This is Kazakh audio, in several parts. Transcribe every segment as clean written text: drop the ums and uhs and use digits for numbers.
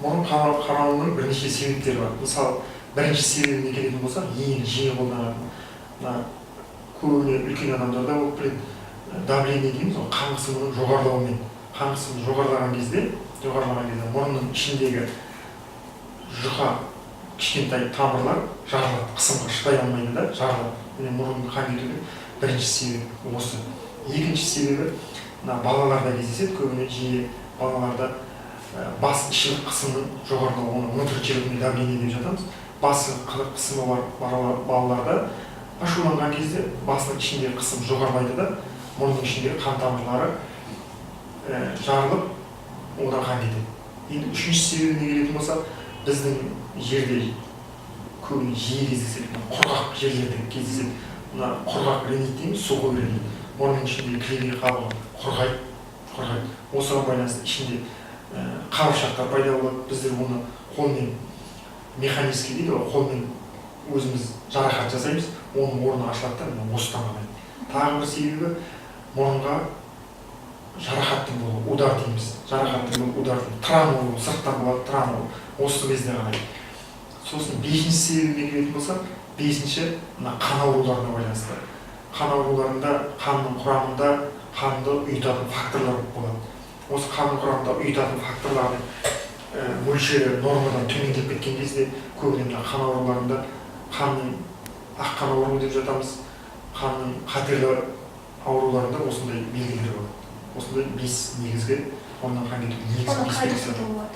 мұрын қарауының бірнеше себептері бар. Мысалы, бірінші себебіне келетін болсақ, ең жиі қолданатын, көбіне үлкен адамдарда болып біледі, давление дейміз, қан қысымының жоғарылауымен. Қан қысымы жоғарылаған кезде мұрынның ішіндегі жұқа кішкентай тамырлар жарылады, қысымға шыдай алмайды да, жарылады. Мұрынның қан кетуінің бірінші себебі осы. Екінші себебі балаларда кездеседі, көбіне жиі балаларда бас ішілік қысымның жоғарылауы, оны внутричерепное давление деп жатамыз. Басы қысымы бар балаларда ашуланған кезде басының ішіндегі қысым жоғарылайды да, мұрынның ішіндегі қан тамырлары жарылып, одан қан кетеді. Енді үшінші себебіне келетін болса, біздің жерде көбіне жиі кездеседі, құрғақ жерлерде кездеседі. Мына құрғақ ринит дейміз, су қойылады. Мұрынның ішіндегі кілегей қабығы құрғайды. Осыған байланысты ішінде қабыршақтар пайда болады. Біздер оны қолмен механически дейді, қолмен өзіміз жарақат жасаймыз, оның орны ашылады да, осыдан ғана. Тағы бір себебі мұрынға жарақаттың болуы, удар дейміз. Жарақаттың болуы, удар дейміз. Тран болуы, сырттан болады, тран болуы. Осы кезде ғана. Сосын бесінші себебіне келетін болсақ, бесінші қан ауруларына байланысты. Қан ауруларында қанның құрамында қанды ұйытатын факторлар болады. Осы қанның құрамында ұйытатын факторлардың мөлшері нормадан төмендеп кеткен кезде көбіне қан ауруларында қанның ақ қан ауруы деп жатамыз, қанның қатерлі ауруларында осындай белгілер болады. Осындай 5 негізгі мұрыннан қан кетудің негізгі белгілері болады.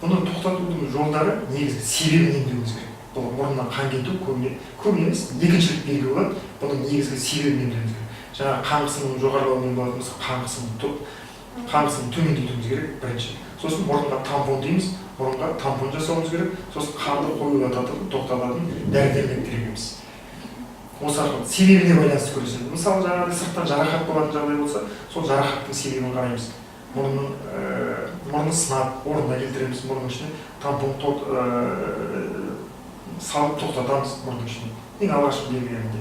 Бұны тоқтатудың жолдары негізгі себебін емдеуіміз керек. Бұл мұрыннан қан кету көбіне емес, екіншілік белгі болады. Бұның негізгі себебін емдеуіміз керек. Жаңағы қан қысымының жоғарылауымен болатын болса, қан қысымын төмендетуіміз керек бірінші. Сосын мұрынға тампон дейміз, мұрынға тампон жасауымыз керек. Сосын қанды қоюлататын, тоқтататын дәрі-дәрмектер егеміз. Осы арқылы себебіне байланысты көрсетеді. Мысалы, жаңағыдай сырттан жарақат болатын жағдай болса, сол жарақаттың себебін қараймыз. Мұрны сынап, орнына келтіреміз, мұрынның ішіне тампон салып тоқтатамыз мұрынның ішіне. Ең алғашқы белгілерінде.